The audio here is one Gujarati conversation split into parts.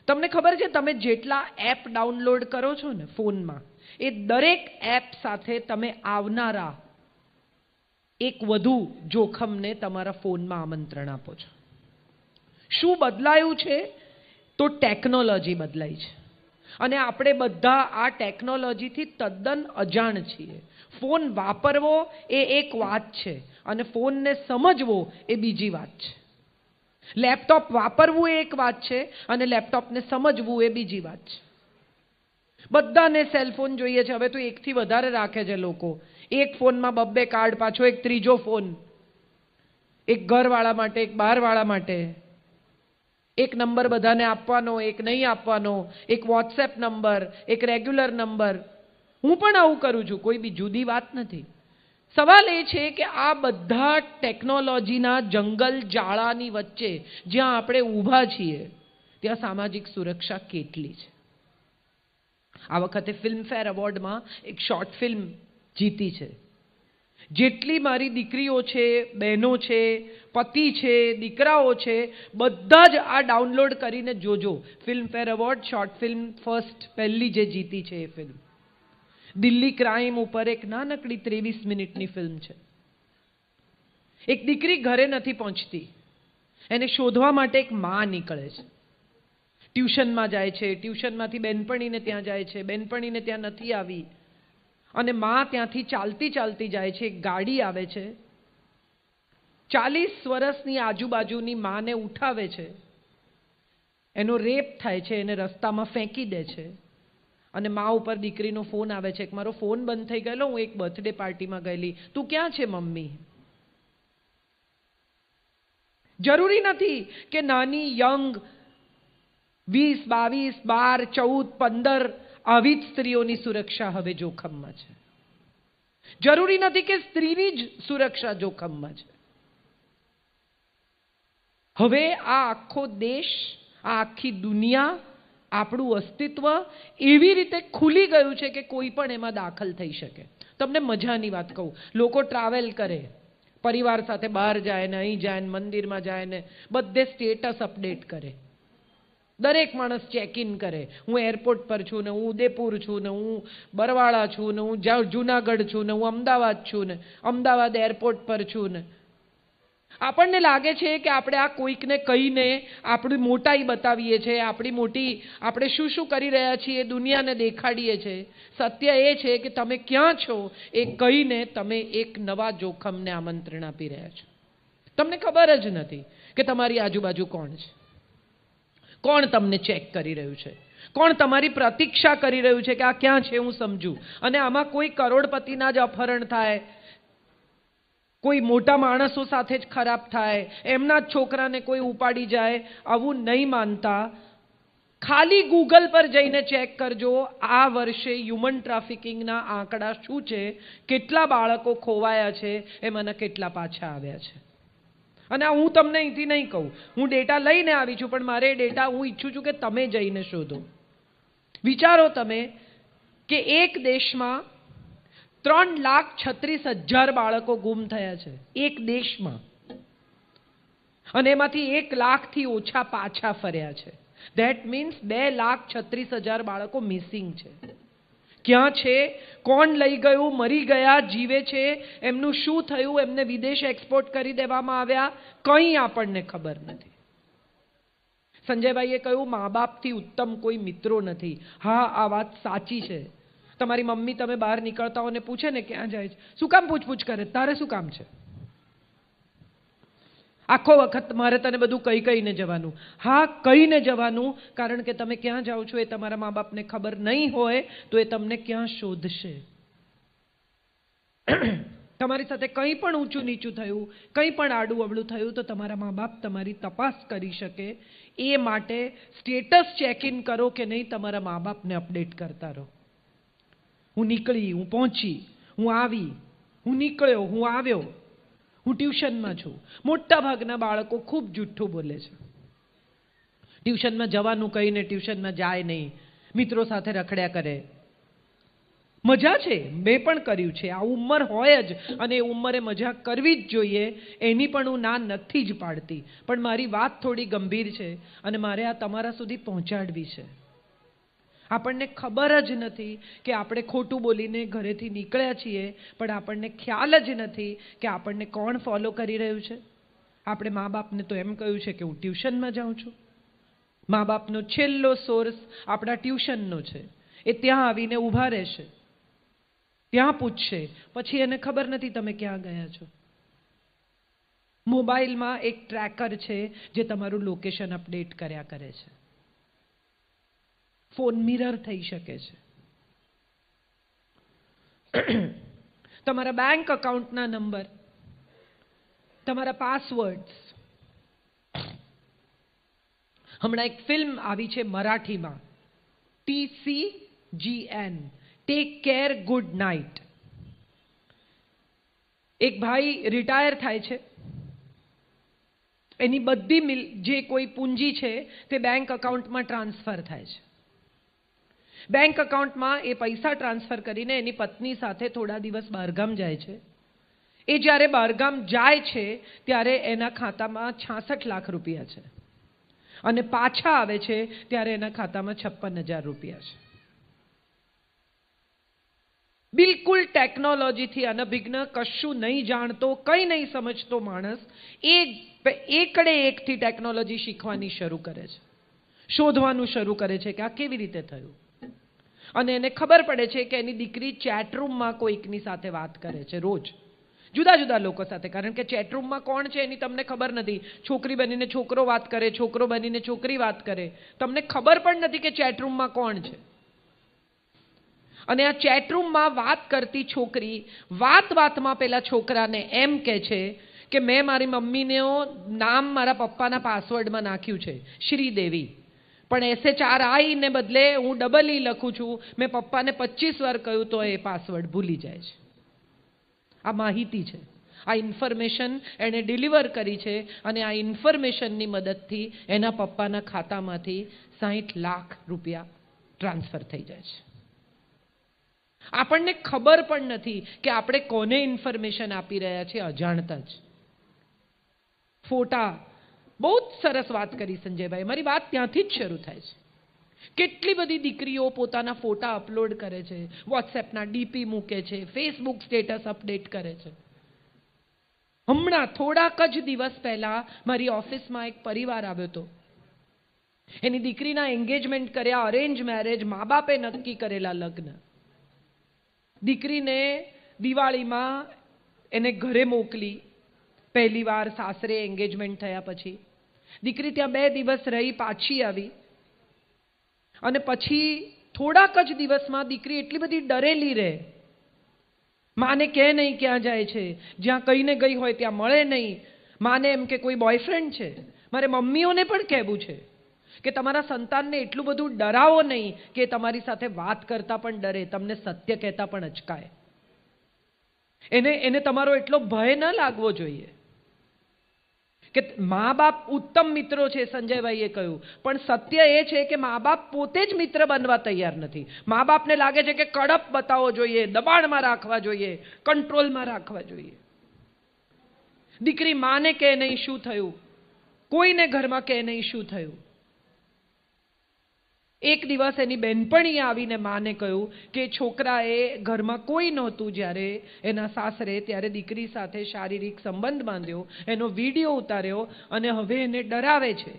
તમને ખબર છે, તમે જેટલા એપ ડાઉનલોડ કરો છો ને ફોનમાં, એ દરેક એપ સાથે તમે આવનારા એક વધુ જોખમને તમારા ફોનમાં આમંત્રણ આપો છો. શું બદલાયું છે? તો ટેકનોલોજી બદલાઈ છે અને આપણે બધા આ ટેકનોલોજીથી તદ્દન અજાણ છીએ. ફોન વાપરવો એ એક વાત છે અને ફોનને સમજવો એ બીજી વાત છે. લેપટોપ વાપરવું એ એક વાત છે અને લેપટોપને સમજવું એ બીજી વાત છે. બધાને સેલફોન જોઈએ છે. હવે તો એકથી વધારે રાખે છે લોકો. એક ફોનમાં બબ્બે કાર્ડ, પાછો એક ત્રીજો ફોન, એક ઘરવાળા માટે, એક બહારવાળા માટે. એક નંબર બધાને આપવાનો, એક નહીં આપવાનો, એક વોટ્સએપ નંબર, એક રેગ્યુલર નંબર. હું પણ આવું કરું છું, કોઈ બી જુદી વાત નથી. સવાલ એ છે કે આ બધા ટેકનોલોજીના જંગલ જાળાની વચ્ચે જ્યાં આપણે ઊભા છીએ ત્યાં સામાજિક સુરક્ષા કેટલી છે? આ વખતે ફિલ્મફેર એવોર્ડમાં એક શોર્ટ ફિલ્મ જીતી છે. જેટલી મારી દીકરીઓ છે, બહેનો છે, પતિ છે, દીકરાઓ છે, બધા જ આ ડાઉનલોડ કરીને જોજો. Filmfare award short film first, પહેલી જે જીતી છે એ ફિલ્મ દિલ્હી ક્રાઇમ ઉપર એક નાનકડી 23 મિનિટની ફિલ્મ છે. એક દીકરી ઘરે નથી પહોંચતી, એને શોધવા માટે એક માં નીકળે છે. ટ્યુશનમાં જાય છે, ટ્યુશનમાંથી બેનપણીને ત્યાં જાય છે, બેનપણીને ત્યાં નથી આવી અને માં ત્યાંથી ચાલતી ચાલતી જાય છે. એક ગાડી આવે છે, 40 વર્ષની આજુબાજુની માને ઉઠાવે છે, એનો રેપ થાય છે, એને રસ્તામાં ફેંકી દે છે અને મા ઉપર દીકરીનો ફોન આવે છે કે મારો ફોન બંધ થઈ ગયેલો, હું એક બર્થડે પાર્ટીમાં ગયેલી, તું ક્યાં છે મમ્મી? જરૂરી નથી કે નાની યંગ 20, 22, 12, 14, 15 આવી જ સ્ત્રીઓની સુરક્ષા હવે જોખમમાં છે. જરૂરી નથી કે સ્ત્રીની જ સુરક્ષા જોખમમાં છે. હવે આ આખો દેશ, આ આખી દુનિયા, આપણું અસ્તિત્વ એવી રીતે ખુલી ગયું છે કે કોઈ પણ એમાં દાખલ થઈ શકે. તમને મજાની વાત કહું, લોકો ટ્રાવેલ કરે, પરિવાર સાથે બહાર જાય ને, અહીં જાય ને, મંદિરમાં જાય ને, બધે સ્ટેટસ અપડેટ કરે. દરેક માણસ ચેક ઇન કરે, હું એરપોર્ટ પર છું ને, હું ઉદયપુર છું ને, હું બરવાળા છું ને, હું જુનાગઢ છું ને, હું અમદાવાદ છું ને, અમદાવાદ એરપોર્ટ પર છું ને. આપણને લાગે છે કે આપણે આ કોઈકને કહીને આપણી મોટાઈ બતાવીએ છીએ, આપણે શું શું કરી રહ્યા છીએ દુનિયાને દેખાડીએ છીએ. સત્ય એ છે કે તમે ક્યાં છો એ કહીને તમે એક નવા જોખમને આમંત્રણ આપી રહ્યા છો. તમને ખબર જ નથી કે તમારી આજુબાજુ કોણ છે, કોણ તમને ચેક કરી રહ્યું છે, કોણ તમારી પ્રતીક્ષા કરી રહ્યું છે કે આ ક્યાં છે હું સમજું. અને આમાં કોઈ કરોડપતિના જ અપહરણ થાય, કોઈ મોટા માણસો સાથે જ ખરાબ થાય, એમના જ છોકરાને કોઈ ઉપાડી જાય, આવું નહીં માનતા. ખાલી ગૂગલ પર જઈને ચેક કરજો, આ વર્ષે હ્યુમન ટ્રાફિકિંગના આંકડા શું છે, કેટલા બાળકો ખોવાયા છે, એમાંના કેટલા પાછા આવ્યા છે. અને હું તમને અહીંથી નહીં કહું, હું ડેટા લઈને આવી છું, પણ મારે ડેટા હું ઈચ્છું છું કે તમે જઈને શોધો. વિચારો તમે કે એક દેશમાં 3,36,000 બાળકો ગુમ થયા છે, એક દેશમાં, અને એમાંથી 1 લાખથી ઓછા પાછા ફર્યા છે. ધેટ મીન્સ 2,36,000 બાળકો મિસિંગ છે. ક્યાં છે, કોણ લઈ ગયું, મરી ગયા, જીવે છે, એમનું શું થયું, એમને વિદેશ એક્સપોર્ટ કરી દેવામાં આવ્યા, કંઈ આપણને ખબર નથી. સંજયભાઈએ કહ્યું મા બાપથી ઉત્તમ કોઈ મિત્રો નથી. હા, આ વાત સાચી છે. તમારી મમ્મી તમે બહાર નીકળતા હો ને પૂછે ને ક્યાં જાય છે, શું કામ પૂછપૂછ કરે, તારે શું કામ છે? આખો વખત મારે તને બધું કહીને જવાનું. હા, કહીને જવાનું, કારણ કે તમે ક્યાં જાઓ છો એ તમારા મા બાપને ખબર નહીં હોય તો એ તમને ક્યાં શોધશે. તમારી સાથે કંઈ પણ ઊંચું નીચું થયું, કંઈ પણ આડું અવળું થયું તો તમારા મા બાપ તમારી તપાસ કરી શકે. એ માટે સ્ટેટસ ચેક ઇન કરો કે નહીં, તમારા મા બાપને અપડેટ કરતા રહો. હું નીકળી, હું પહોંચી, હું આવી, હું નીકળ્યો, હું આવ્યો, હું ટ્યુશનમાં છું. મોટા ભાગના બાળકો ખૂબ જુઠ્ઠું બોલે છે. ટ્યુશનમાં જવાનું કહીને ટ્યુશનમાં જાય નહીં, મિત્રો સાથે રખડ્યા કરે. મજા છે, મેં પણ કર્યું છે, આ ઉંમર હોય જ અને એ ઉંમરે મજા કરવી જ જોઈએ, એની પણ હું ના નથી જ પાડતી, પણ મારી વાત થોડી ગંભીર છે અને મારે આ તમારા સુધી પહોંચાડવી છે. આપણને ખબર જ નથી કે આપણે ખોટું બોલીને ઘરેથી નીકળ્યા છીએ, પણ આપણને ખ્યાલ જ નથી કે આપણને કોણ ફોલો કરી રહ્યું છે. આપણે મા બાપને તો એમ કહ્યું છે કે હું ટ્યુશનમાં જાઉં છું. મા બાપનો છેલ્લો સોર્સ આપણા ટ્યુશનનો છે. એ ત્યાં આવીને ઊભા રહેશે, ત્યાં પૂછશે, પછી એને ખબર નથી તમે ક્યાં ગયા છો. મોબાઈલમાં એક ટ્રેકર છે જે તમારું લોકેશન અપડેટ કર્યા કરે છે. ફોન મિરર થઈ શકે છે. તમારા બેંક અકાઉન્ટના નંબર, તમારા પાસવર્ડ્સ. હમણાં એક ફિલ્મ આવી છે મરાઠીમાં, TCGN, take care good night. એક ભાઈ રિટાયર થાય છે, એની બધી જે કોઈ પૂંજી છે તે બેંક અકાઉન્ટમાં ટ્રાન્સફર થાય છે. બેંક અકાઉન્ટમાં એ પૈસા ટ્રાન્સફર કરીને એની પત્ની સાથે થોડા દિવસ બહારગામ જાય છે. એ જ્યારે બહારગામ જાય છે ત્યારે એના ખાતામાં 66 લાખ રૂપિયા છે અને પાછા આવે છે ત્યારે એના ખાતામાં 56,000 રૂપિયા છે. બિલકુલ ટેકનોલોજીથી અનભિજ્ઞ, કશું નહીં જાણતો, કંઈ નહીં સમજતો માણસ એકડે એકથી ટેકનોલોજી શીખવાની શરૂ કરે છે, શોધવાનું શરૂ કરે છે કે આ કેવી રીતે થયું. અને એને ખબર પડે છે કે એની દીકરી ચેટરૂમમાં કોઈકની સાથે વાત કરે છે, રોજ જુદા જુદા લોકો સાથે. કારણ કે ચેટરૂમમાં કોણ છે એની તમને ખબર નથી. છોકરી બનીને છોકરો વાત કરે, છોકરો બનીને છોકરી વાત કરે, તમને ખબર પણ નથી કે ચેટરૂમમાં કોણ છે. અને આ ચેટરૂમમાં વાત કરતી છોકરી વાતમાં પેલા છોકરાને એમ કહે છે કે મેં મારી મમ્મીનું નામ મારા પપ્પાના પાસવર્ડમાં નાખ્યું છે, શ્રીદેવી, પણ SHRI ને બદલે હું EE લખું છું. મેં પપ્પાને 25 વાર કહ્યું તો એ પાસવર્ડ ભૂલી જાય છે. આ માહિતી છે, આ ઇન્ફોર્મેશન એણે ડિલિવર કરી છે અને આ ઇન્ફોર્મેશનની મદદથી એના પપ્પાના ખાતામાંથી 60 લાખ રૂપિયા ટ્રાન્સફર થઈ જાય છે. આપણને ખબર પણ નથી કે આપણે કોને ઇન્ફોર્મેશન આપી રહ્યા છીએ અજાણતા જ. ફોટા, બહુ જ સરસ વાત કરી સંજયભાઈ, મારી વાત ત્યાંથી જ શરૂ થાય છે. કેટલી બધી દીકરીઓ પોતાના ફોટા અપલોડ કરે છે, વોટ્સએપના DP મૂકે છે, ફેસબુક સ્ટેટસ અપડેટ કરે છે. હમણાં થોડાક જ દિવસ પહેલા મારી ઓફિસમાં એક પરિવાર આવ્યો હતો. એની દીકરીના એન્ગેજમેન્ટ કર્યા, અરેન્જ મેરેજ, મા બાપે નક્કી કરેલા લગ્ન. દીકરીને દિવાળીમાં એને ઘરે મોકલી, પહેલી વાર સાસરે એન્ગેજમેન્ટ થયા પછી. દીકરી ત્યાં 2 દિવસ રહી, પાછી આવી અને પછી થોડાક જ દિવસમાં દીકરી એટલી બધી ડરેલી રહે, માને કહે નહીં ક્યાં જાય છે, જ્યાં કહીને ગઈ હોય ત્યાં મળે નહીં. માને એમ કે કોઈ બોયફ્રેન્ડ છે. મારે મમ્મીઓને પણ કહેવું છે કે તમારા સંતાનને એટલું બધું ડરાવો નહીં કે તમારી સાથે વાત કરતા પણ ડરે, તમને સત્ય કહેતા પણ અચકાય. એને તમારો એટલો ભય ન લાગવો જોઈએ. કે મા બાપ ઉત્તમ મિત્રો છે, સંજયભાઈએ કહ્યું, પણ સત્ય એ છે કે મા બાપ પોતે જ મિત્ર બનવા તૈયાર નથી. મા બાપને લાગે છે કે કડપ બતાવવો જોઈએ, દબાણમાં રાખવા જોઈએ, કંટ્રોલમાં રાખવા જોઈએ. દીકરી માને કહે નહીં શું થયું, કોઈને ઘરમાં કહે નહીં શું થયું. એક દિવસ એની બહેનપણીએ આવીને માને કહ્યું કે છોકરાએ ઘરમાં કોઈ નહોતું જ્યારે એના સાસરે, ત્યારે દીકરી સાથે શારીરિક સંબંધ બાંધ્યો, એનો વિડીયો ઉતાર્યો અને હવે એને ડરાવે છે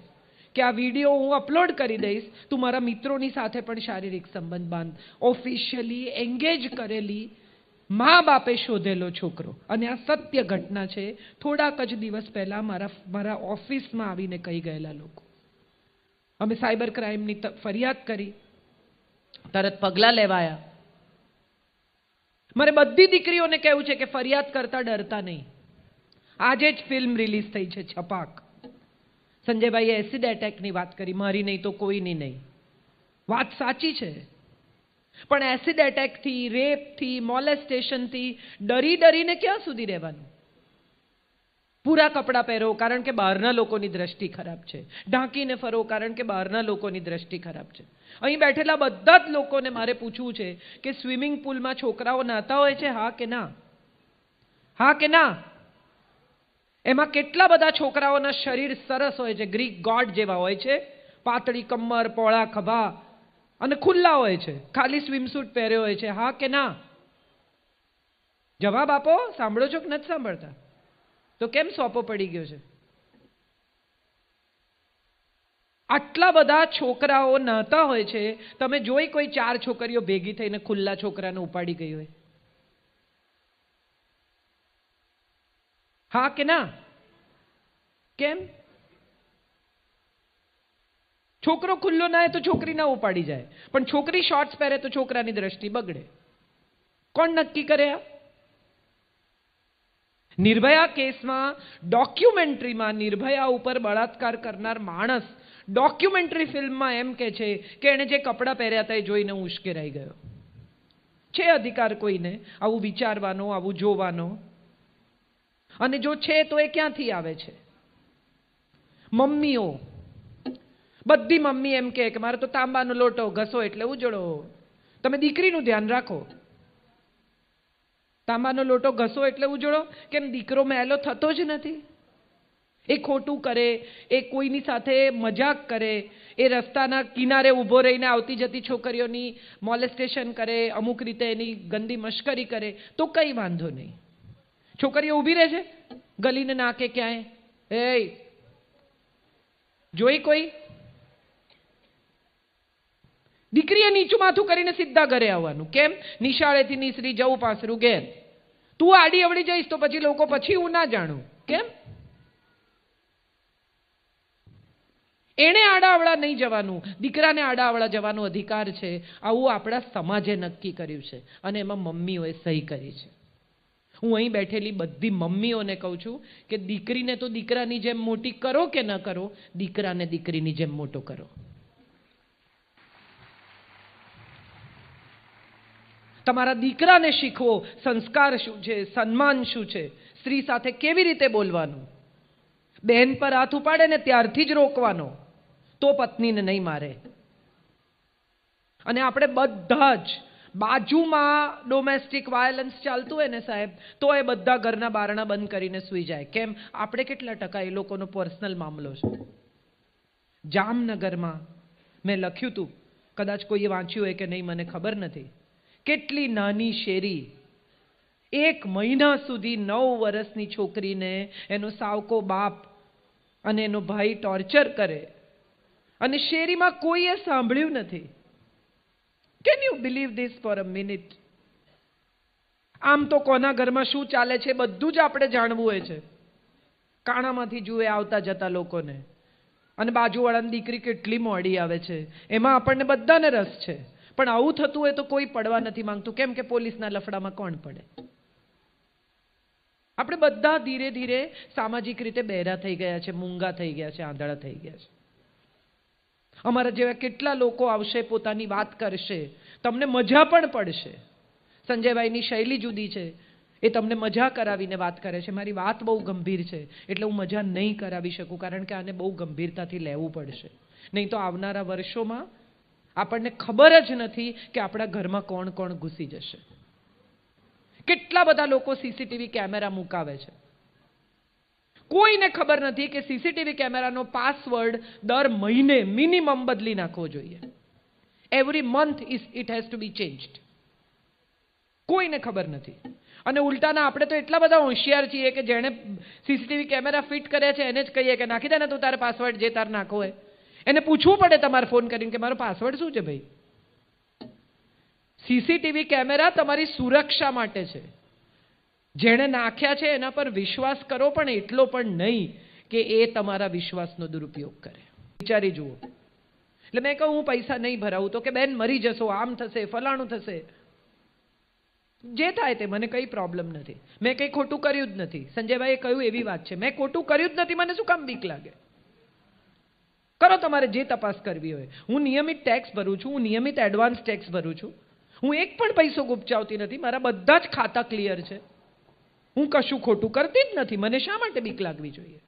કે આ વિડીયો હું અપલોડ કરી દઈશ, તું મારા મિત્રોની સાથે પણ શારીરિક સંબંધ બાંધ. ઓફિશિયલી એન્ગેજ કરેલી મા બાપે શોધેલો છોકરો. અને આ સત્ય ઘટના છે. થોડાક જ દિવસ પહેલા મારા ઓફિસમાં આવીને કહી ગયેલા લોકો. અમે સાયબર ક્રાઇમની ફરિયાદ કરી, તરત પગલાં લેવાયા. મારે બધી દીકરીઓને કહેવું છે કે ફરિયાદ કરતા ડરતા નહીં. આજે જ ફિલ્મ રિલીઝ થઈ છે છપાક. સંજયભાઈએ એસિડ એટેકની વાત કરી, મારી નહીં તો કોઈની નહીં. વાત સાચી છે, પણ એસિડ એટેકથી, રેપથી, મોલેસ્ટેશનથી ડરીને ક્યાં સુધી રહેવાનું? પૂરા કપડાં પહેરો કારણ કે બહારના લોકોની દ્રષ્ટિ ખરાબ છે. ઢાંકીને ફરો કારણ કે બહારના લોકોની દ્રષ્ટિ ખરાબ છે. અહીં બેઠેલા બધા જ લોકોને મારે પૂછવું છે કે સ્વિમિંગ પુલમાં છોકરાઓ નાતા હોય છે, હા કે ના? હા કે ના? એમાં કેટલા બધા છોકરાઓના શરીર સરસ હોય છે, ગ્રીક ગોડ જેવા હોય છે, પાતળી કમર, પોળા ખભા અને ખુલ્લા હોય છે, ખાલી સ્વિમસૂટ પહેર્યો હોય છે, હા કે ના? જવાબ આપો. સાંભળો છો કે નથી સાંભળતા? તો કેમ સોંપો પડી ગયો છે? આટલા બધા છોકરાઓ નાતા હોય છે, તમે જોઈ કોઈ 4 છોકરીઓ ભેગી થઈને ખુલ્લા છોકરાને ઉપાડી ગઈ હોય? હા કે ના? કેમ? છોકરો ખુલ્લો ના હોય તો છોકરી ના ઉપાડી જાય, પણ છોકરી શોર્ટ્સ પહેરે તો છોકરાની દ્રષ્ટિ બગડે. કોણ નક્કી કરે આ? નિર્ભયા કેસમાં ડોક્યુમેન્ટરીમાં નિર્ભયા ઉપર બળાત્કાર કરનાર માણસ ડોક્યુમેન્ટરી ફિલ્મમાં એમ કે છે કે એણે જે કપડાં પહેર્યા હતા એ જોઈને હું ઉશ્કેરાઈ ગયો. છે અધિકાર કોઈને આવું વિચારવાનો, આવું જોવાનો? અને જો છે તો એ ક્યાંથી આવે છે? મમ્મીઓ, બધી મમ્મી એમ કે મારે તો તાંબાનો લોટો ઘસો એટલે ઉજળો. તમે દીકરીનું ધ્યાન રાખો. તાંબાનો લોટો ઘસો એટલે ઉજળો? કેમ દીકરો મેલો થતો જ નથી? એ ખોટું કરે, એ કોઈની સાથે મજાક કરે, એ રસ્તાના કિનારે ઊભો રહીને આવતી જતી છોકરીઓની મોલેસ્ટેશન કરે, અમુક રીતે એની ગંદી મશ્કરી કરે તો કંઈ વાંધો નહીં. છોકરીઓ ઊભી રહે છે ગલીને નાકે ક્યાંય, એ જોઈ કોઈ? દીકરીએ નીચું માથું કરીને સીધા ઘરે આવવાનું. કેમ? નિશાળેથી નીસરી જવું પાસરું ઘેર. તું આડી અવળી જઈશ તો પછી લોકો પછી હું ના જાણું. કેમ? એને આડાઅવળા નહીં જવાનું, દીકરાને આડાઅવળા જવાનો અધિકાર છે. આવું આપણા સમાજે નક્કી કર્યું છે અને એમાં મમ્મીઓએ સહી કરી છે. હું અહીં બેઠેલી બધી મમ્મીઓને કહું છું કે દીકરીને તો દીકરાની જેમ મોટી કરો કે ન કરો, દીકરાને દીકરીની જેમ મોટો કરો. તમારા દીકરાને શીખવો સંસ્કાર શું છે, સન્માન શું છે, સ્ત્રી સાથે કેવી રીતે બોલવાનું. બહેન પર હાથ ઉપાડે ને ત્યારથી જ રોકવાનો, તો પત્નીને નહીં મારે. અને આપણે બધા જ બાજુમાં ડોમેસ્ટિક વાયલન્સ ચાલતું હોય ને સાહેબ, તો એ બધા ઘરના બારણા બંધ કરીને સૂઈ જાય. કેમ? આપણે કેટલા ટકા એ લોકોનો પર્સનલ મામલો છે. જામનગરમાં મેં લખ્યું હતું, કદાચ કોઈએ વાંચ્યું હોય કે નહીં મને ખબર નથી, કેટલી નાની શેરી 1 મહિના સુધી 9 વર્ષની છોકરીને એનો સાવકો બાપ અને એનો ભાઈ ટોર્ચર કરે અને શેરીમાં કોઈએ સાંભળ્યું નથી. Can you believe this for a minute? આમ તો કોના ઘરમાં શું ચાલે છે બધું જ આપણે જાણવું હોય છે. કાણામાંથી જુએ આવતા જતા લોકોને, અને બાજુવાળાની દીકરી કેટલી મોડી આવે છે એમાં આપણને બધાને રસ છે. પણ આવું થતું હોય તો કોઈ પડવા નથી માંગતું. કેમ કે પોલીસના લફડામાં કોણ પડે? આપણે બધા ધીરે ધીરે સામાજિક રીતે બહેરા થઈ ગયા છે, મૂંગા થઈ ગયા છે, આંધળા થઈ ગયા છે. અમારા જેવા કેટલા લોકો આવશે, પોતાની વાત કરશે, તમને મજા પણ પડશે. સંજયભાઈની શૈલી જુદી છે, એ તમને મજા કરાવીને વાત કરે છે. મારી વાત બહુ ગંભીર છે એટલે હું મજા નહીં કરાવી શકું, કારણ કે આને બહુ ગંભીરતાથી લેવું પડશે. નહીં તો આવનારા વર્ષોમાં આપણને ખબર જ નથી કે આપણા ઘરમાં કોણ કોણ ઘૂસી જશે. કેટલા બધા લોકો સીસીટીવી કેમેરા મુકાવે છે, કોઈને ખબર નથી કે સીસીટીવી કેમેરાનો પાસવર્ડ દર મહિને મિનિમમ બદલી નાખવો જોઈએ. Every month it has to be changed. કોઈને ખબર નથી. અને ઉલટાના આપણે તો એટલા બધા હોશિયાર છીએ કે જેણે સીસીટીવી કેમેરા ફિટ કર્યા છે એને જ કહીએ કે નાખી દે ને તું તારે પાસવર્ડ જે તાર નાખવો હોય. એને પૂછવું પડે તમારે ફોન કરીને કે મારો પાસવર્ડ શું છે ભાઈ. સીસીટીવી કેમેરા તમારી સુરક્ષા માટે છે. જેણે નાખ્યા છે એના પર વિશ્વાસ કરો, પણ એટલો પણ નહીં કે એ તમારા વિશ્વાસનો દુરુપયોગ કરે. વિચારી જુઓ. એટલે મેં કહું હું પૈસા નહીં ભરાવું તો કે બેન મરી જશો, આમ થશે, ફલાણું થશે. જે થાય તે, મને કંઈ પ્રોબ્લેમ નથી. મેં કંઈ ખોટું કર્યું જ નથી. સંજયભાઈએ કહ્યું એવી વાત છે, મેં ખોટું કર્યું જ નથી, મને શું કામ બીક લાગે? કરો તમારે જે તપાસ કરવી હોય. હું નિયમિત ટેક્સ ભરું છું, હું નિયમિત એડવાન્સ ટેક્સ ભરું છું. હું એક પણ પૈસો ગુપચાવતી નથી. મારા બધા જ ખાતા ક્લિયર છે. હું કશું ખોટું કરતી જ નથી, મને શા માટે બીક લાગવી જોઈએ?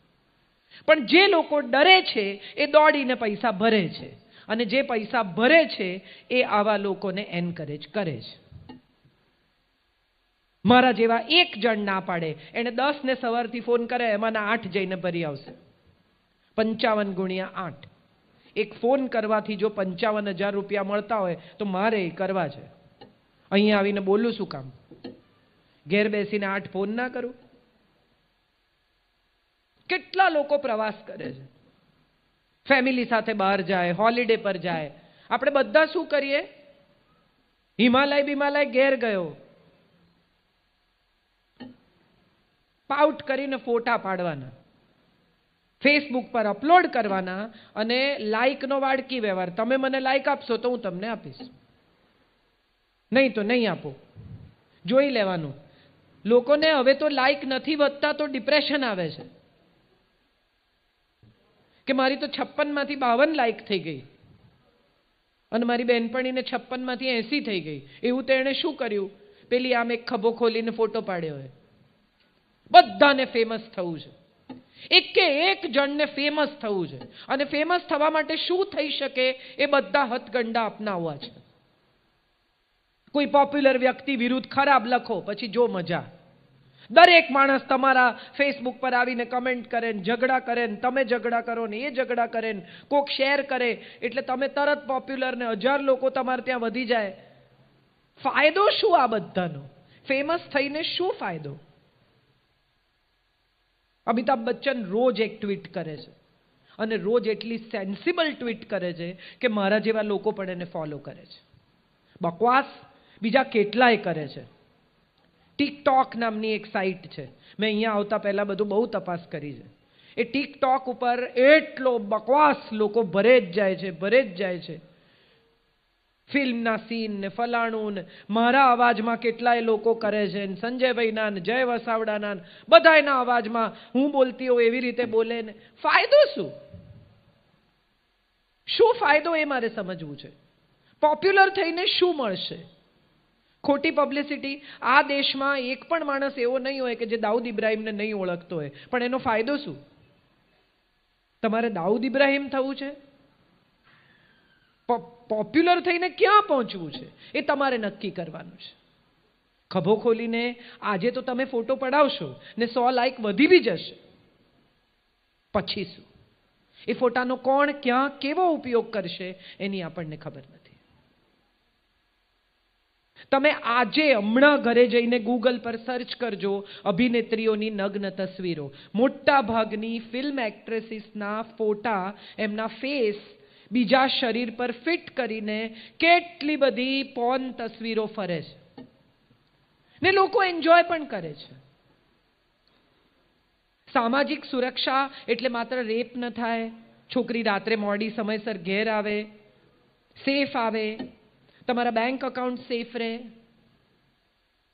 પણ જે લોકો ડરે છે એ દોડીને પૈસા ભરે છે, અને જે પૈસા ભરે છે એ આવા લોકોને એન્કરેજ કરે છે. મારા જેવા એક જણ ના પાડે, એને 10 ને સવારથી ફોન કરે, એમાંના 8 જઈને ભરી આવશે. 55 ગુણ્યા 8. એક ફોન કરવાથી જો 55,000 રૂપિયા મળતા હોય તો મારે એ કરવા છે. અહીંયા આવીને બોલું શું કામ? ઘેર બેસીને 8 ફોન ના કરું? કેટલા લોકો પ્રવાસ કરે છે, ફેમિલી સાથે બહાર જાય, હોલિડે પર જાય. આપણે બધા શું કરીએ? હિમાલય ઘેર ગયો, પાઉટ કરીને ફોટા પાડવાના, ફેસબુક પર અપલોડ કરવાના, અને લાઈકનો વાડકી વ્યવહાર. તમે મને લાઈક આપશો તો હું તમને આપીશ, નહીં તો નહીં આપો. જોઈ લેવાનું. લોકોને હવે તો લાઈક નથી વધતા તો ડિપ્રેશન આવે છે કે મારી તો 56 માંથી 52 લાઈક થઈ ગઈ, અને મારી બહેનપણીને 56 માંથી 80 થઈ ગઈ. એવું તો એણે શું કર્યું? પેલી આમ એક ખભો ખોલીને ફોટો પાડ્યો હોય. બધાને ફેમસ થવું છે, એક જણને ફેમસ થવું છે. અને ફેમસ થવા માટે શું થઈ શકે એ બધા હથગંડા અપનાવવા છે. કોઈ પોપ્યુલર વ્યક્તિ વિરુદ્ધ ખરાબ લખો, પછી જો મજા. દરેક માણસ તમારા ફેસબુક પર આવીને કમેન્ટ કરે ને ઝઘડા કરે ને તમે ઝઘડા કરો ને એ ઝઘડા કરે ને કોક શેર કરે એટલે તમે તરત પોપ્યુલર ને 1000 લોકો તમારે ત્યાં વધી જાય. ફાયદો શું આ બધાનો? ફેમસ થઈને શું ફાયદો? અમિતાભ બચ્ચન રોજ એક ટ્વીટ કરે છે, અને રોજ એટલી સેન્સિબલ ટ્વીટ કરે છે કે મારા જેવા લોકો પણ એને ફોલો કરે છે. બકવાસ બીજા કેટલાય કરે છે. ટિકટોક નામની એક સાઇટ છે, મેં અહીંયા આવતા પહેલા બધું બહુ તપાસ કરી છે. એ ટિકટોક ઉપર એટલો બકવાસ લોકો ભરે જ જાય છે. ફિલ્મના સીન ને ફલાણું ને મારા અવાજમાં કેટલાય લોકો કરે છે, ને સંજયભાઈના ને જય વસાવડાના બધાના અવાજમાં હું બોલતી હોઉં એવી રીતે બોલે ને. ફાયદો શું ફાયદો એ મારે સમજવું છે. પોપ્યુલર થઈને શું મળશે? ખોટી પબ્લિસિટી. આ દેશમાં એક પણ માણસ એવો નહીં હોય કે જે દાઉદ ઇબ્રાહિમને નહીં ઓળખતો હોય, પણ એનો ફાયદો શું? તમારે દાઉદ ઇબ્રાહિમ થવું છે? પોપ્યુલર થઈને ક્યાં પહોંચવું છે એ તમારે નક્કી કરવાનું છે. ખભો ખોલીને આજે તો તમે ફોટો પડાવશો ને 100 લાઈક વધી બી જશે, પછી શું? એ ફોટાનો કોણ ક્યાં કેવો ઉપયોગ કરશે એની આપણને ખબર નથી. તમે આજે હમણાં ઘરે જઈને ગૂગલ પર સર્ચ કરજો અભિનેત્રીઓની નગ્ન તસવીરો. મોટા ભાગની ફિલ્મ એક્ટ્રેસીસના ફોટા, એમના ફેસ બીજા શરીર પર ફિટ કરીને કેટલી બધી પોર્ન તસવીરો ફરે છે, ને લોકો એન્જોય પણ કરે છે. સામાજિક સુરક્ષા એટલે માત્ર રેપ ન થાય, છોકરી રાત્રે મોડી સમયસર ઘેર આવે, સેફ આવે, તમારા બેંક અકાઉન્ટ સેફ રહે,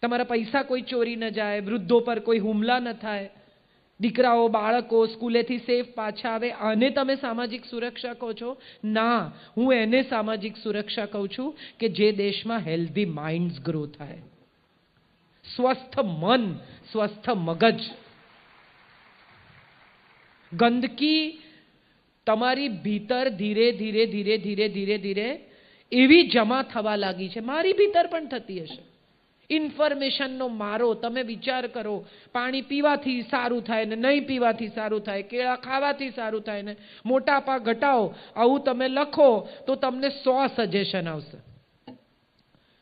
તમારા પૈસા કોઈ ચોરી ન જાય, વૃદ્ધો પર કોઈ હુમલા ન થાય, દીકરાઓ બાળકો સ્કૂલેથી સેફ પાછા આવે. આને તમે સામાજિક સુરક્ષા કહો છો? ના, હું એને સામાજિક સુરક્ષા કહું છું કે જે દેશમાં હેલ્ધી માઇન્ડ્સ ગ્રો થાય, સ્વસ્થ મન, સ્વસ્થ મગજ. ગંદકી તમારી ભીતર ધીરે ધીરે એવી જમા થવા લાગી છે, મારી ભીતર પણ થતી હશે. ઇન્ફોર્મેશનનો મારો. તમે વિચાર કરો, પાણી પીવાથી સારું થાય ને નહીં પીવાથી સારું થાય, કેળા ખાવાથી સારું થાય ને મોટાપા ઘટાવો, આવું તમે લખો તો તમને 100 સજેશન આવશે.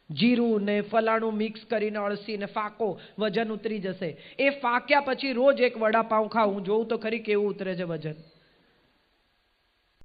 જીરું ને ફલાણું મિક્સ કરીને અળસી ને ફાકો, વજન ઉતરી જશે. એ ફાક્યા પછી રોજ એક વડાપાઉં ખાવું, જોઉં તો ખરી કેવું ઉતરે છે વજન.